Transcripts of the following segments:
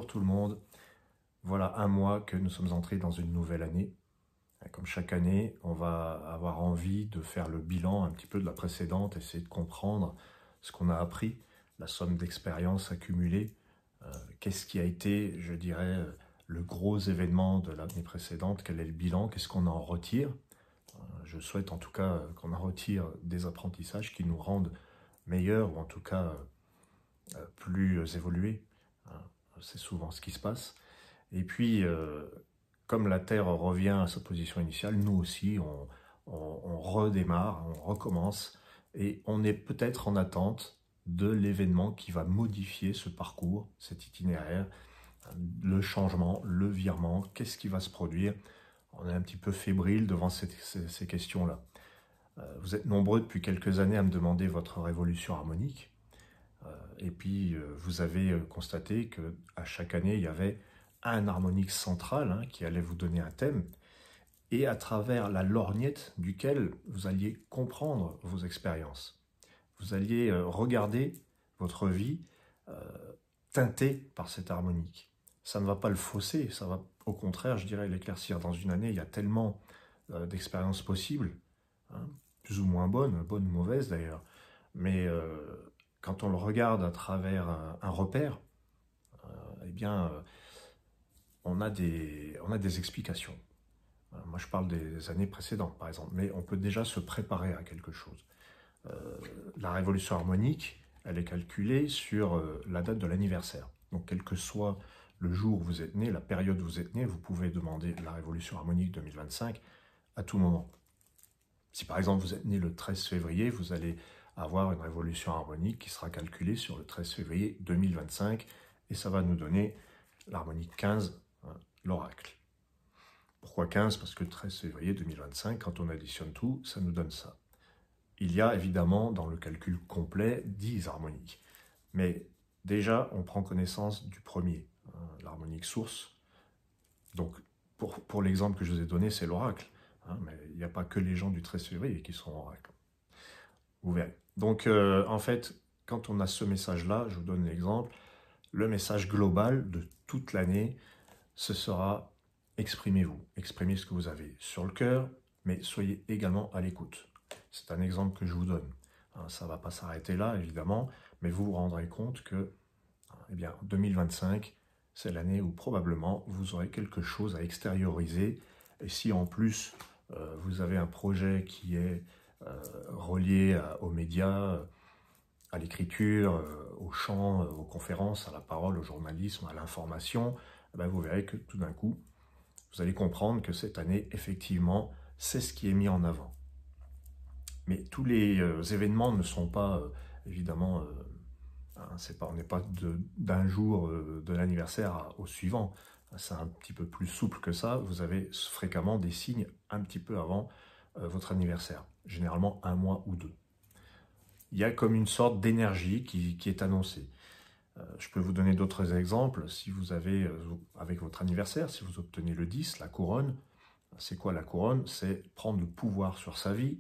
Bonjour tout le monde, voilà un mois que nous sommes entrés dans une nouvelle année. Comme chaque année, on va avoir envie de faire le bilan un petit peu de la précédente, essayer de comprendre ce qu'on a appris, la somme d'expériences accumulées, qu'est-ce qui a été, je dirais, le gros événement de l'année précédente, quel est le bilan, qu'est-ce qu'on en retire. Je souhaite en tout cas qu'on en retire des apprentissages qui nous rendent meilleurs ou en tout cas plus évolués. C'est souvent ce qui se passe. Et puis, comme la Terre revient à sa position initiale, nous aussi, on redémarre, on recommence, et on est peut-être en attente de l'événement qui va modifier ce parcours, cet itinéraire, le changement, le virement, qu'est-ce qui va se produire. On est un petit peu fébrile devant ces questions-là. Vous êtes nombreux depuis quelques années à me demander votre révolution harmonique. Et puis, vous avez constaté qu'à chaque année, il y avait un harmonique central qui allait vous donner un thème, et à travers la lorgnette duquel vous alliez comprendre vos expériences. Vous alliez regarder votre vie teintée par cette harmonique. Ça ne va pas le fausser, ça va au contraire, je dirais, l'éclaircir. Dans une année, il y a tellement d'expériences possibles, plus ou moins bonnes ou mauvaises d'ailleurs, mais quand on le regarde à travers un repère, eh bien, on a des explications. Moi, je parle des années précédentes, par exemple, mais on peut déjà se préparer à quelque chose. La révolution harmonique, elle est calculée sur la date de l'anniversaire. Donc, quel que soit le jour où vous êtes né, la période où vous êtes né, vous pouvez demander la révolution harmonique 2025 à tout moment. Si par exemple vous êtes né le 13 février, vous allez avoir une révolution harmonique qui sera calculée sur le 13 février 2025 et ça va nous donner l'harmonique 15, l'oracle. Pourquoi 15? Parce que le 13 février 2025, quand on additionne tout, ça nous donne ça. Il y a évidemment dans le calcul complet 10 harmoniques. Mais déjà, on prend connaissance du premier, l'harmonique source. Donc, pour l'exemple que je vous ai donné, c'est l'oracle. Mais il n'y a pas que les gens du 13 février qui sont oracle. Vous verrez. Donc, en fait, quand on a ce message-là, je vous donne l'exemple, le message global de toute l'année, ce sera exprimez-vous. Exprimez ce que vous avez sur le cœur, mais soyez également à l'écoute. C'est un exemple que je vous donne. Ça ne va pas s'arrêter là, évidemment, mais vous vous rendrez compte que, eh bien, 2025, c'est l'année où probablement vous aurez quelque chose à extérioriser. Et si en plus, vous avez un projet qui est relié aux médias, à l'écriture, au chant, aux conférences, à la parole, au journalisme, à l'information, eh bien, vous verrez que tout d'un coup, vous allez comprendre que cette année, effectivement, c'est ce qui est mis en avant. Mais tous les événements ne sont pas, évidemment, on n'est pas d'un jour de l'anniversaire au suivant. C'est un petit peu plus souple que ça. Vous avez fréquemment des signes un petit peu avant votre anniversaire, généralement un mois ou deux. Il y a comme une sorte d'énergie qui est annoncée. Je peux vous donner d'autres exemples. Si vous avez, avec votre anniversaire, si vous obtenez le 10, la couronne, c'est quoi la couronne? C'est prendre le pouvoir sur sa vie,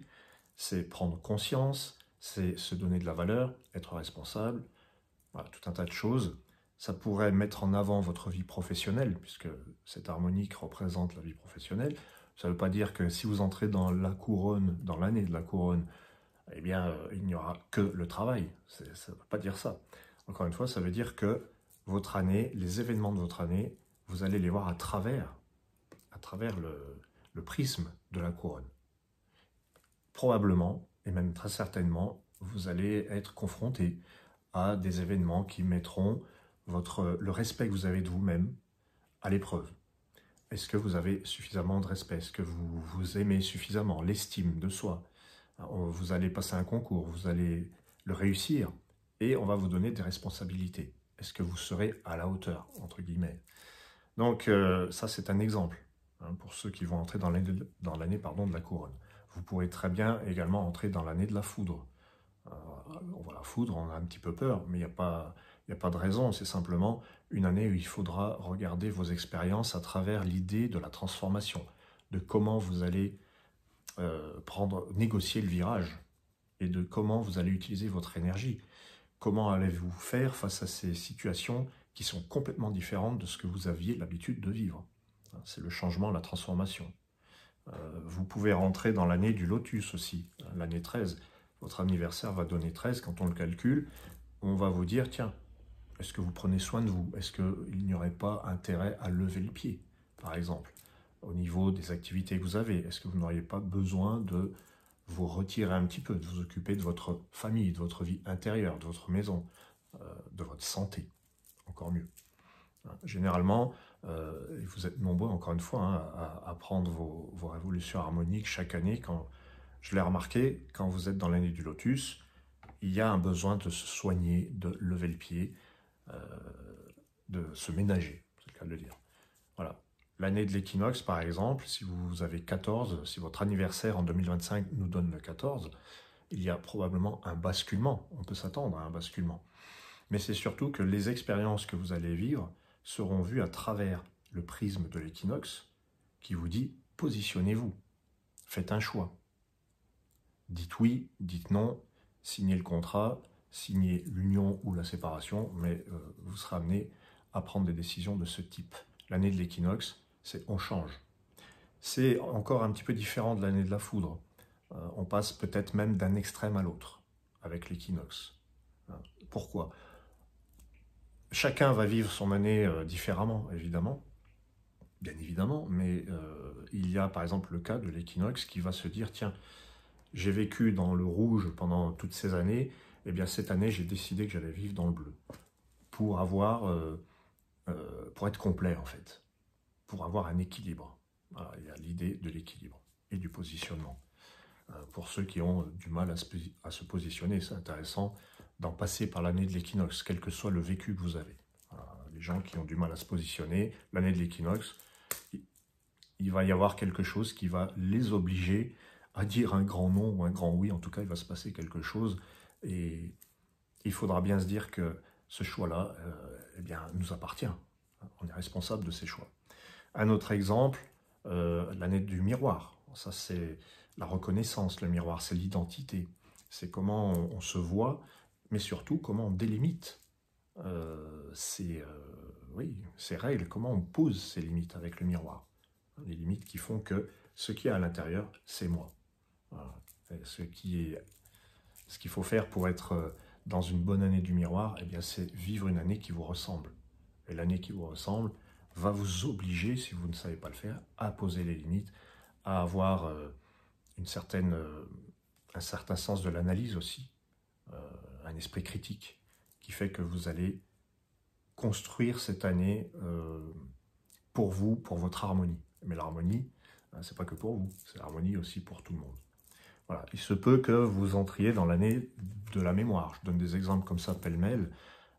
c'est prendre conscience, c'est se donner de la valeur, être responsable, voilà, tout un tas de choses. Ça pourrait mettre en avant votre vie professionnelle, puisque cette harmonique représente la vie professionnelle. Ça ne veut pas dire que si vous entrez dans la couronne, dans l'année de la couronne, eh bien, il n'y aura que le travail. Ça ne veut pas dire ça. Encore une fois, ça veut dire que votre année, les événements de votre année, vous allez les voir à travers le prisme de la couronne. Probablement, et même très certainement, vous allez être confronté à des événements qui mettront le respect que vous avez de vous-même à l'épreuve. Est-ce que vous avez suffisamment de respect? Est-ce que vous vous aimez suffisamment? L'estime de soi. Vous allez passer un concours, vous allez le réussir, et on va vous donner des responsabilités. Est-ce que vous serez à la hauteur, entre guillemets? Donc, ça, c'est un exemple, pour ceux qui vont entrer dans l'année de la couronne. Vous pourrez très bien également entrer dans l'année de la foudre. On voit la foudre, on a un petit peu peur, mais il n'y a pas de raison. C'est simplement une année où il faudra regarder vos expériences à travers l'idée de la transformation, de comment vous allez négocier le virage et de comment vous allez utiliser votre énergie. Comment allez-vous faire face à ces situations qui sont complètement différentes de ce que vous aviez l'habitude de vivre. C'est le changement, la transformation. Vous pouvez rentrer dans l'année du lotus aussi, l'année 13. Votre anniversaire va donner 13, quand on le calcule, on va vous dire, tiens, est-ce que vous prenez soin de vous? Est-ce qu'il n'y aurait pas intérêt à lever le pied, par exemple, au niveau des activités que vous avez? Est-ce que vous n'auriez pas besoin de vous retirer un petit peu, de vous occuper de votre famille, de votre vie intérieure, de votre maison, de votre santé? Encore mieux. Généralement, vous êtes nombreux, encore une fois, à prendre vos révolutions harmoniques chaque année. Je l'ai remarqué, quand vous êtes dans l'année du lotus, il y a un besoin de se soigner, de lever le pied, de se ménager, c'est le cas de le dire. Voilà. L'année de l'équinoxe, par exemple, si vous avez 14, si votre anniversaire en 2025 nous donne le 14, il y a probablement un basculement. On peut s'attendre à un basculement. Mais c'est surtout que les expériences que vous allez vivre seront vues à travers le prisme de l'équinoxe qui vous dit « positionnez-vous, faites un choix ». Dites oui, dites non, signez le contrat, signez l'union ou la séparation, mais vous serez amené à prendre des décisions de ce type. L'année de l'équinoxe, c'est on change. C'est encore un petit peu différent de l'année de la foudre. On passe peut-être même d'un extrême à l'autre avec l'équinoxe. Pourquoi ? Chacun va vivre son année différemment, évidemment, bien évidemment, mais il y a par exemple le cas de l'équinoxe qui va se dire, tiens, j'ai vécu dans le rouge pendant toutes ces années, et bien cette année j'ai décidé que j'allais vivre dans le bleu, pour être complet en fait, pour avoir un équilibre. Voilà, il y a l'idée de l'équilibre et du positionnement. Pour ceux qui ont du mal à se positionner, c'est intéressant d'en passer par l'année de l'équinoxe, quel que soit le vécu que vous avez. Les gens qui ont du mal à se positionner, l'année de l'équinoxe, il va y avoir quelque chose qui va les obliger à dire un grand non ou un grand oui. En tout cas, il va se passer quelque chose et il faudra bien se dire que ce choix-là eh bien, nous appartient. On est responsable de ces choix. Un autre exemple, l'année du miroir. Ça, c'est la reconnaissance. Le miroir, c'est l'identité. C'est comment on se voit, mais surtout comment on délimite ces règles, comment on pose ces limites avec le miroir. Les limites qui font que ce qui est à l'intérieur, c'est moi. Voilà. Ce qu'il faut faire pour être dans une bonne année du miroir, eh bien, c'est vivre une année qui vous ressemble. Et l'année qui vous ressemble va vous obliger, si vous ne savez pas le faire, à poser les limites, à avoir un certain sens de l'analyse aussi, un esprit critique, qui fait que vous allez construire cette année pour vous, pour votre harmonie. Mais l'harmonie, c'est pas que pour vous, c'est l'harmonie aussi pour tout le monde. Voilà. Il se peut que vous entriez dans l'année de la mémoire. Je donne des exemples comme ça, pêle-mêle.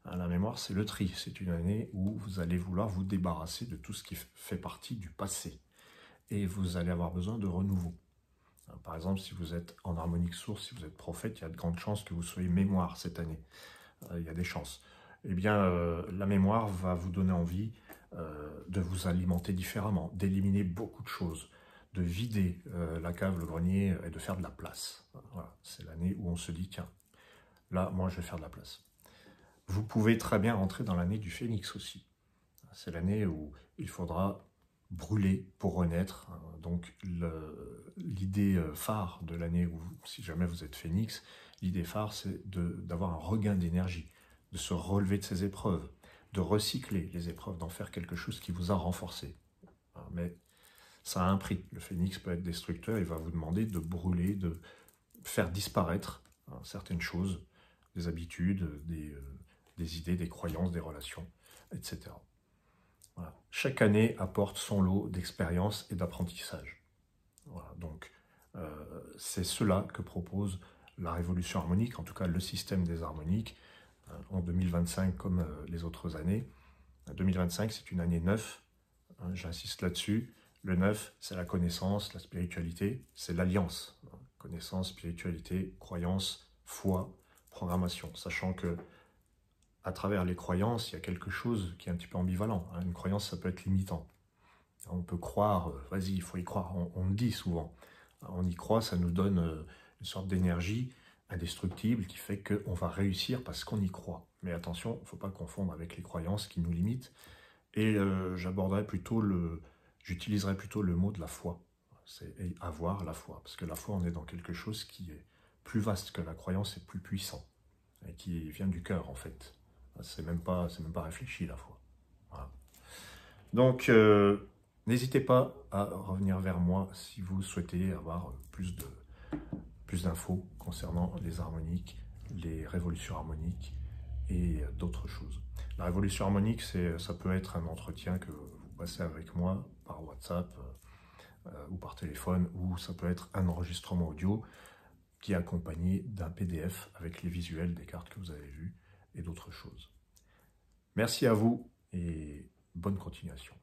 La mémoire, c'est le tri. C'est une année où vous allez vouloir vous débarrasser de tout ce qui fait partie du passé. Et vous allez avoir besoin de renouveau. Par exemple, si vous êtes en harmonique source, si vous êtes prophète, il y a de grandes chances que vous soyez mémoire cette année. Il y a des chances. Eh bien, la mémoire va vous donner envie de vous alimenter différemment, d'éliminer beaucoup de choses, de vider la cave, le grenier et de faire de la place. Voilà, c'est l'année où on se dit, tiens, là, moi, je vais faire de la place. Vous pouvez très bien rentrer dans l'année du phénix aussi. C'est l'année où il faudra brûler pour renaître. Donc, l'idée phare de l'année où, si jamais vous êtes phénix, l'idée phare, c'est d'avoir un regain d'énergie, de se relever de ces épreuves, de recycler les épreuves, d'en faire quelque chose qui vous a renforcé. Mais ça a un prix. Le phénix peut être destructeur, il va vous demander de brûler, de faire disparaître certaines choses, des habitudes, des idées, des croyances, des relations, etc. Voilà. Chaque année apporte son lot d'expérience et d'apprentissage. Voilà. Donc, c'est cela que propose la révolution harmonique, en tout cas le système des harmoniques, en 2025 comme les autres années. 2025, c'est une année 9, j'insiste là-dessus. Le 9, c'est la connaissance, la spiritualité, c'est l'alliance. Connaissance, spiritualité, croyance, foi, programmation. Sachant que à travers les croyances, il y a quelque chose qui est un petit peu ambivalent. Une croyance, ça peut être limitant. On peut croire, vas-y, il faut y croire, on le dit souvent. On y croit, ça nous donne une sorte d'énergie, indestructible qui fait qu'on va réussir parce qu'on y croit. Mais attention, il ne faut pas confondre avec les croyances qui nous limitent. Et j'utiliserai plutôt le mot de la foi. C'est avoir la foi. Parce que la foi, on est dans quelque chose qui est plus vaste que la croyance et plus puissant. Et qui vient du cœur, en fait. C'est même pas réfléchi, la foi. Voilà. Donc, n'hésitez pas à revenir vers moi si vous souhaitez avoir plus d'infos concernant les harmoniques, les révolutions harmoniques et d'autres choses. La révolution harmonique, ça peut être un entretien que vous passez avec moi par WhatsApp ou par téléphone, ou ça peut être un enregistrement audio qui est accompagné d'un PDF avec les visuels des cartes que vous avez vues et d'autres choses. Merci à vous et bonne continuation.